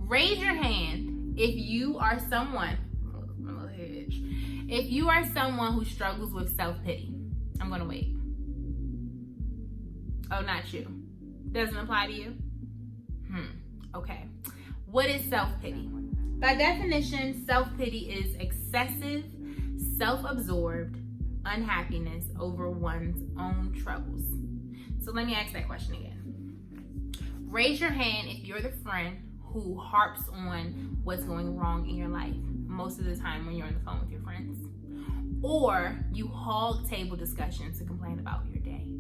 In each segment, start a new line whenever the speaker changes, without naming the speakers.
Raise your hand if you are someone, if you are someone who struggles with self-pity. I'm gonna wait. Oh, not you. Doesn't apply to you? Okay. What is self-pity? By definition, self-pity is excessive, self-absorbed unhappiness over one's own troubles. So let me ask that question again. Raise your hand if you're the friend who harps on what's going wrong in your life most of the time when you're on the phone with your friends. Or you hog table discussions to complain about your day.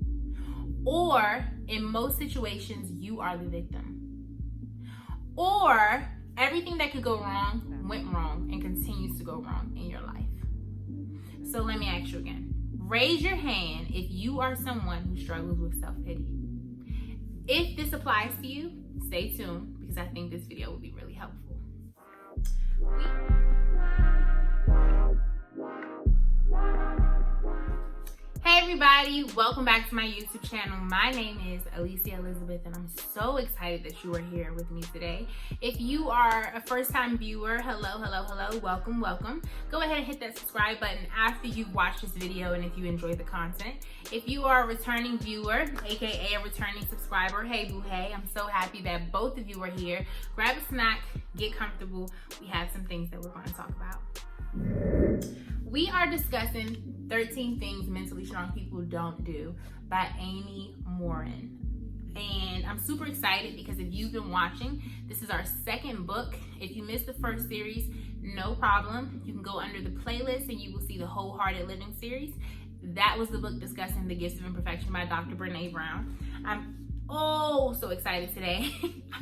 Or in most situations, you are the victim. Or everything that could go wrong went wrong and continues to go wrong in your life. So let me ask you again. Raise your hand if you are someone who struggles with self-pity. If this applies to you, stay tuned because I think this video will be really helpful. Hey everybody, welcome back to my YouTube channel. My name is Alicia Elizabeth and I'm so excited that you are here with me today. If you are a first-time viewer, hello, welcome. Go ahead and hit that subscribe button after you've watched this video and if you enjoy the content. If you are a returning viewer, aka a returning subscriber, hey boo hey, I'm so happy that both of you are here. Grab a snack, get comfortable. We have some things that we're going to talk about. We are discussing 13 Things Mentally Strong People Don't Do by Amy Morin. And I'm super excited because if you've been watching, this is our second book. If you missed the first series, no problem. You can go under the playlist and you will see the Wholehearted Living series. That was the book discussing the gifts of imperfection by Dr. Brene Brown. I'm so excited today.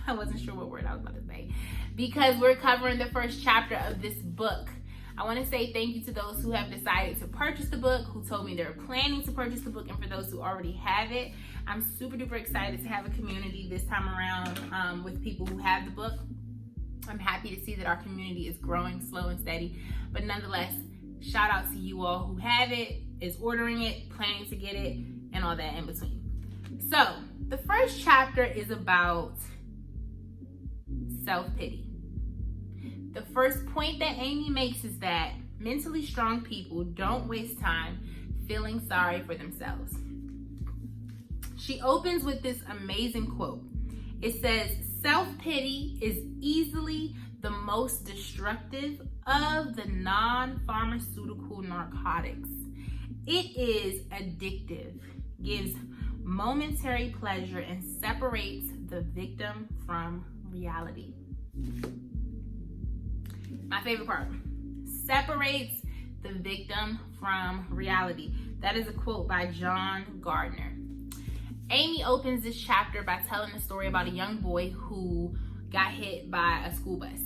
I wasn't sure what word I was about to say because we're covering the first chapter of this book. I want to say thank you to those who have decided to purchase the book, who told me they're planning to purchase the book, and for those who already have it. I'm super duper excited to have a community this time around with people who have the book. I'm happy to see that our community is growing slow and steady, but nonetheless, shout out to you all who have it, is ordering it, planning to get it, and all that in between. So, the first chapter is about self-pity. The first point that Amy makes is that mentally strong people don't waste time feeling sorry for themselves. She opens with this amazing quote. It says, "Self-pity is easily the most destructive of the non-pharmaceutical narcotics. It is addictive, gives momentary pleasure, and separates the victim from reality." My favorite part, separates the victim from reality. That is a quote by John Gardner. Amy opens this chapter by telling a story about a young boy who got hit by a school bus.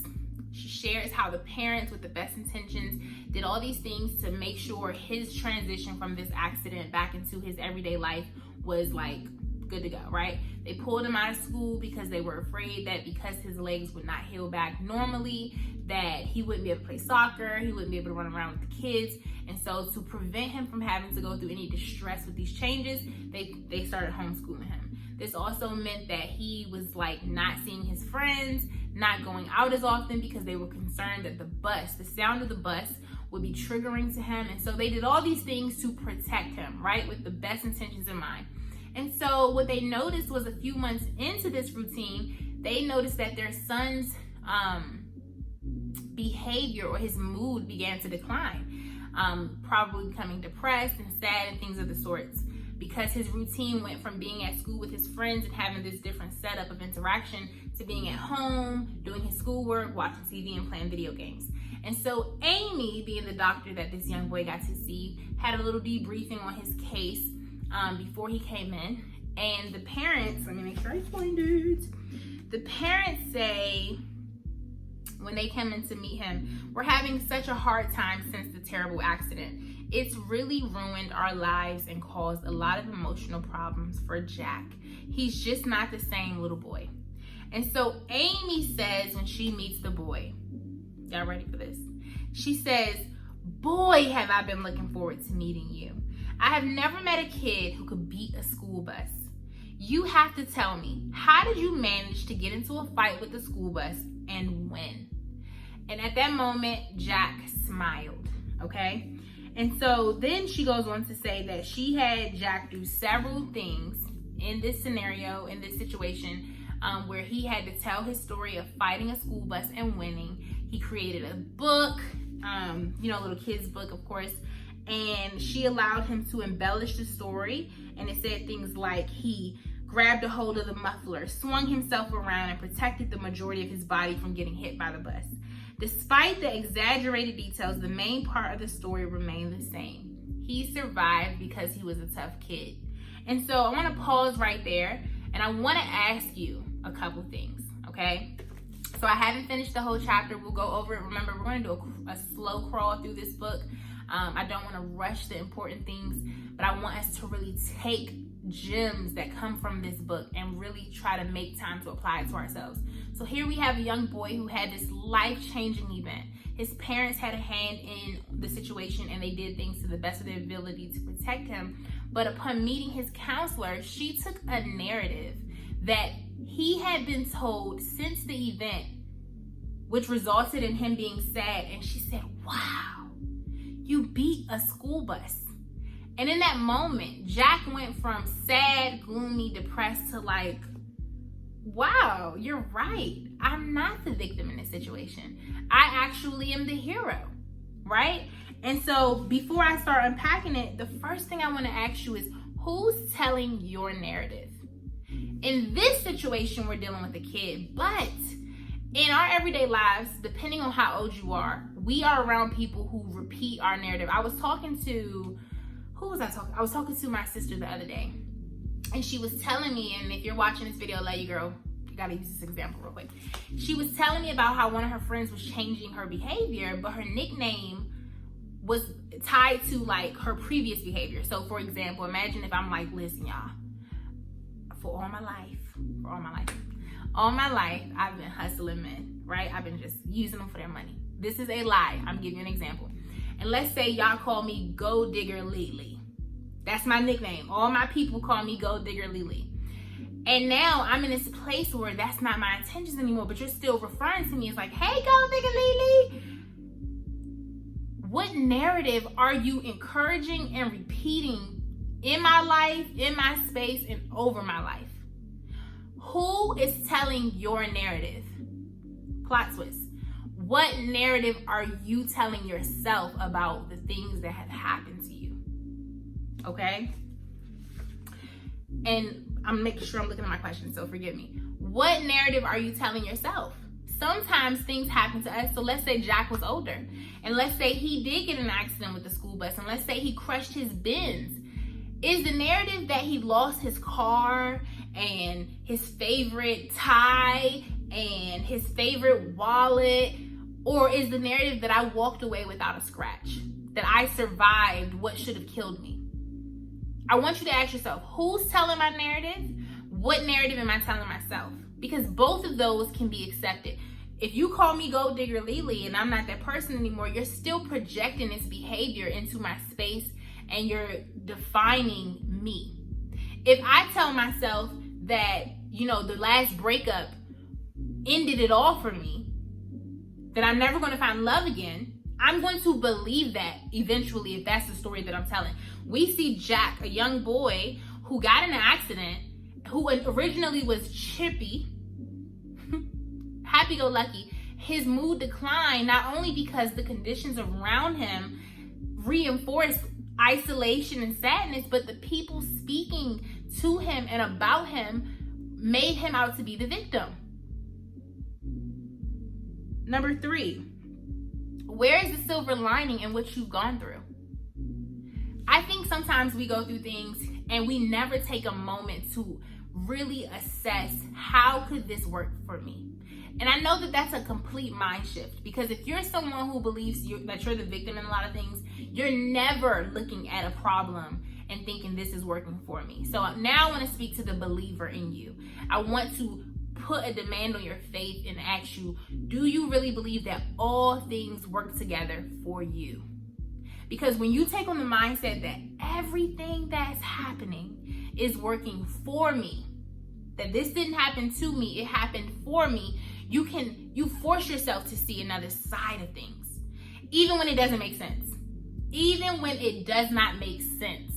She shares how the parents with the best intentions did all these things to make sure his transition from this accident back into his everyday life was like good to go, right? They pulled him out of school because they were afraid that because his legs would not heal back normally, that he wouldn't be able to play soccer, he wouldn't be able to run around with the kids. And so to prevent him from having to go through any distress with these changes, they started homeschooling him. This also meant that he was like not seeing his friends, not going out as often because they were concerned that the sound of the bus would be triggering to him. And so they did all these things to protect him, right? With the best intentions in mind. And so what they noticed was a few months into this routine, they noticed that their son's behavior or his mood began to decline, probably becoming depressed and sad and things of the sorts, because his routine went from being at school with his friends and having this different setup of interaction to being at home, doing his schoolwork, watching TV, and playing video games. And so Amy, being the doctor that this young boy got to see, had a little debriefing on his case before he came in. And the parents, let me make sure I find it. The parents say, when they come in to meet him, "We're having such a hard time since the terrible accident. It's really ruined our lives and caused a lot of emotional problems for Jack. He's just not the same little boy." And so Amy says when she meets the boy, y'all ready for this? She says, "Boy, have I been looking forward to meeting you. I have never met a kid who could beat a school bus. You have to tell me, how did you manage to get into a fight with the school bus and win? And at that moment, Jack smiled, okay? And so then she goes on to say that she had Jack do several things in this scenario, in this situation, where he had to tell his story of fighting a school bus and winning. He created a book, a little kid's book, of course, and she allowed him to embellish the story. And it said things like he grabbed a hold of the muffler, swung himself around, and protected the majority of his body from getting hit by the bus. Despite the exaggerated details, the main part of the story remained the same. He survived because he was a tough kid. And so I want to pause right there, and I want to ask you a couple things, okay? So I haven't finished the whole chapter. We'll go over it. Remember, we're going to do a slow crawl through this book. I don't want to rush the important things, but I want us to really take gems that come from this book and really try to make time to apply it to ourselves. So here we have a young boy who had this life-changing event. His parents had a hand in the situation, and they did things to the best of their ability to protect him. But upon meeting his counselor, she took a narrative that he had been told since the event, which resulted in him being sad. And she said, wow, you beat a school bus. And in that moment, Jack went from sad, gloomy, depressed to like, wow, you're right. I'm not the victim in this situation. I actually am the hero, right? And so before I start unpacking it, the first thing I want to ask you is, who's telling your narrative? In this situation, we're dealing with a kid, but in our everyday lives, depending on how old you are, we are around people who repeat our narrative. I was talking to, I was talking to my sister the other day, and she was telling me, and if you're watching this video, lady girl, you gotta use this example real quick. She was telling me about how one of her friends was changing her behavior, but her nickname was tied to like her previous behavior. So for example, imagine if I'm like, listen y'all, all my life, I've been hustling men, right? I've been just using them for their money. This is a lie. I'm giving you an example. And let's say y'all call me Gold Digger Lily. That's my nickname. All my people call me Gold Digger Lily. And now I'm in this place where that's not my intentions anymore, but you're still referring to me as like, hey, Gold Digger Lily. What narrative are you encouraging and repeating in my life, in my space, and over my life? Who is telling your narrative? Plot twist. What narrative are you telling yourself about the things that have happened to you? Okay? And I'm making sure I'm looking at my question, so forgive me. What narrative are you telling yourself? Sometimes things happen to us. So let's say Jack was older, and let's say he did get in an accident with the school bus, and let's say he crushed his bins. Is the narrative that he lost his car and his favorite tie and his favorite wallet? Or is the narrative that I walked away without a scratch? That I survived what should have killed me? I want you to ask yourself, who's telling my narrative? What narrative am I telling myself? Because both of those can be accepted. If you call me Gold Digger Lily and I'm not that person anymore, you're still projecting this behavior into my space and you're defining me. If I tell myself that, the last breakup ended it all for me, that I'm never going to find love again, I'm going to believe that eventually if that's the story that I'm telling. We see Jack, a young boy who got in an accident, who originally was chippy, happy-go-lucky. His mood declined not only because the conditions around him reinforced isolation and sadness, but the people speaking to him and about him made him out to be the victim. Number 3, where is the silver lining in what you've gone through? I think sometimes we go through things and we never take a moment to really assess, how could this work for me? And I know that that's a complete mind shift, because if you're someone who believes that you're the victim in a lot of things, you're never looking at a problem and thinking this is working for me. So now I want to speak to the believer in you. I want to put a demand on your faith and ask you, do you really believe that all things work together for you? Because when you take on the mindset that everything that's happening is working for me, that this didn't happen to me, it happened for me, you force yourself to see another side of things, even when it doesn't make sense. Even when it does not make sense.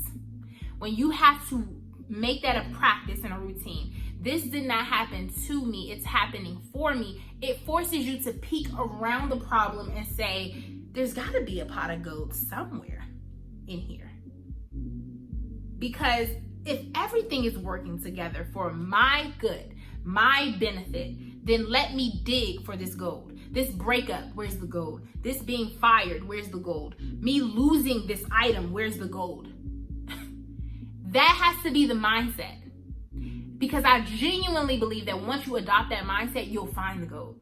When you have to make that a practice and a routine. This did not happen to me, it's happening for me. It forces you to peek around the problem and say, there's gotta be a pot of gold somewhere in here. Because if everything is working together for my good, my benefit, then let me dig for this gold. This breakup, where's the gold? This being fired, where's the gold? Me losing this item, where's the gold? That has to be the mindset. Because I genuinely believe that once you adopt that mindset, you'll find the gold.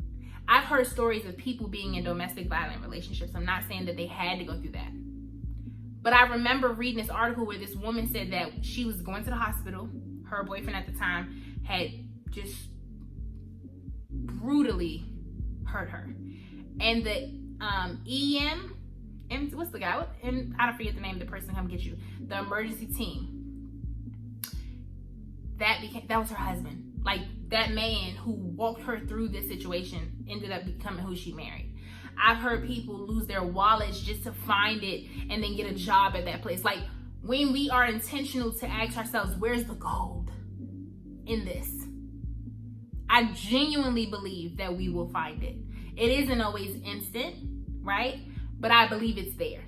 I've heard stories of people being in domestic violent relationships. I'm not saying that they had to go through that. But I remember reading this article where this woman said that she was going to the hospital. Her boyfriend at the time had just brutally hurt her. And the what's the guy? I don't forget the name of the person come get you. The emergency team. That was her husband. Like, that man who walked her through this situation ended up becoming who she married. I've heard people lose their wallets just to find it and then get a job at that place. Like, when we are intentional to ask ourselves, where's the gold in this? I genuinely believe that we will find it. It isn't always instant, right? But I believe it's there.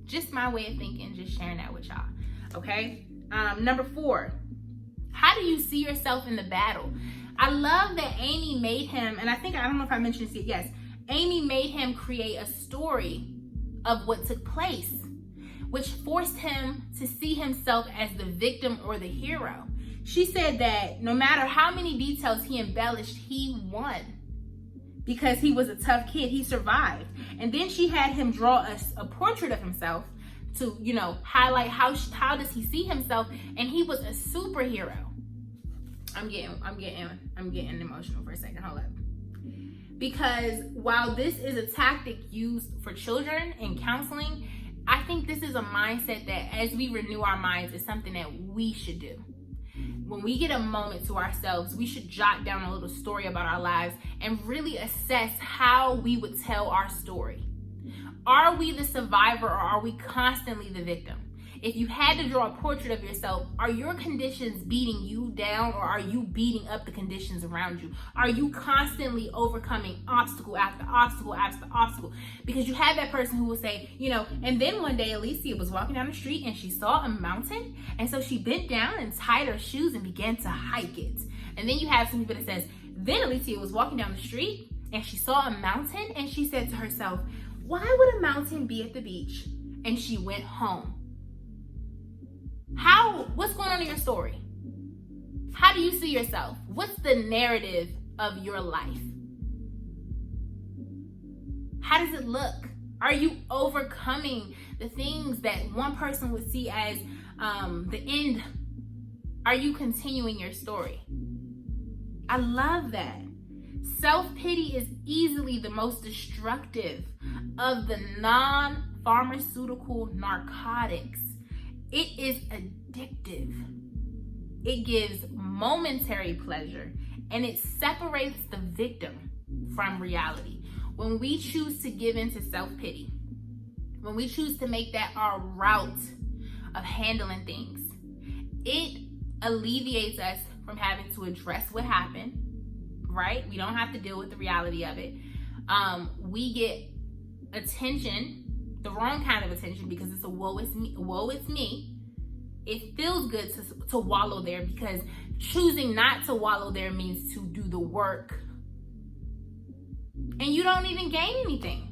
Just my way of thinking, just sharing that with y'all, okay? Number 4, how do you see yourself in the battle? I love that Amy made him, and I don't know if I mentioned this yet, yes, Amy made him create a story of what took place, which forced him to see himself as the victim or the hero. She said that no matter how many details he embellished, he won. Because he was a tough kid, he survived. And then she had him draw a portrait of himself to, highlight how does he see himself, and he was a superhero. I'm getting emotional for a second. Hold up. Because while this is a tactic used for children in counseling, I think this is a mindset that as we renew our minds is something that we should do. When we get a moment to ourselves, we should jot down a little story about our lives and really assess how we would tell our story. Are we the survivor or are we constantly the victim? If you had to draw a portrait of yourself, are your conditions beating you down or are you beating up the conditions around you? Are you constantly overcoming obstacle after obstacle after obstacle? Because you have that person who will say, and then one day Alicia was walking down the street and she saw a mountain. And so she bent down and tied her shoes and began to hike it. And then you have some people that says, then Alicia was walking down the street and she saw a mountain and she said to herself, why would a mountain be at the beach? And she went home. What's going on in your story? How do you see yourself? What's the narrative of your life? How does it look? Are you overcoming the things that one person would see as the end? Are you continuing your story? I love that. Self-pity is easily the most destructive of the non-pharmaceutical narcotics. It is addictive. It gives momentary pleasure and it separates the victim from reality. When we choose to give into self-pity, when we choose to make that our route of handling things, it alleviates us from having to address what happened, right? We don't have to deal with the reality of it. We get attention, the wrong kind of attention, because it's a woe it's me. It feels good to wallow there, because choosing not to wallow there means to do the work. And you don't even gain anything.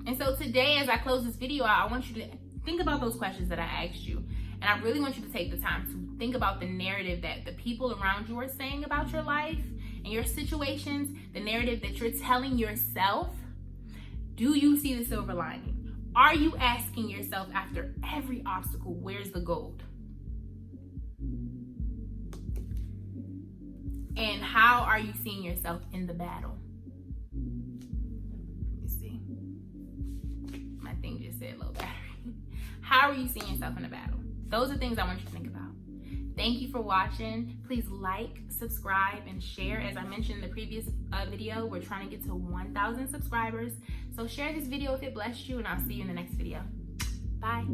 And so today, as I close this video out, I want you to think about those questions that I asked you. And I really want you to take the time to think about the narrative that the people around you are saying about your life and your situations, the narrative that you're telling yourself. Do you see the silver lining? Are you asking yourself after every obstacle, where's the gold? And how are you seeing yourself in the battle? Let me see. My thing just said low battery. How are you seeing yourself in the battle? Those are things I want you to think about. Thank you for watching. Please like, subscribe, and share. As I mentioned in the previous video, we're trying to get to 1,000 subscribers. So share this video if it blessed you, and I'll see you in the next video. Bye.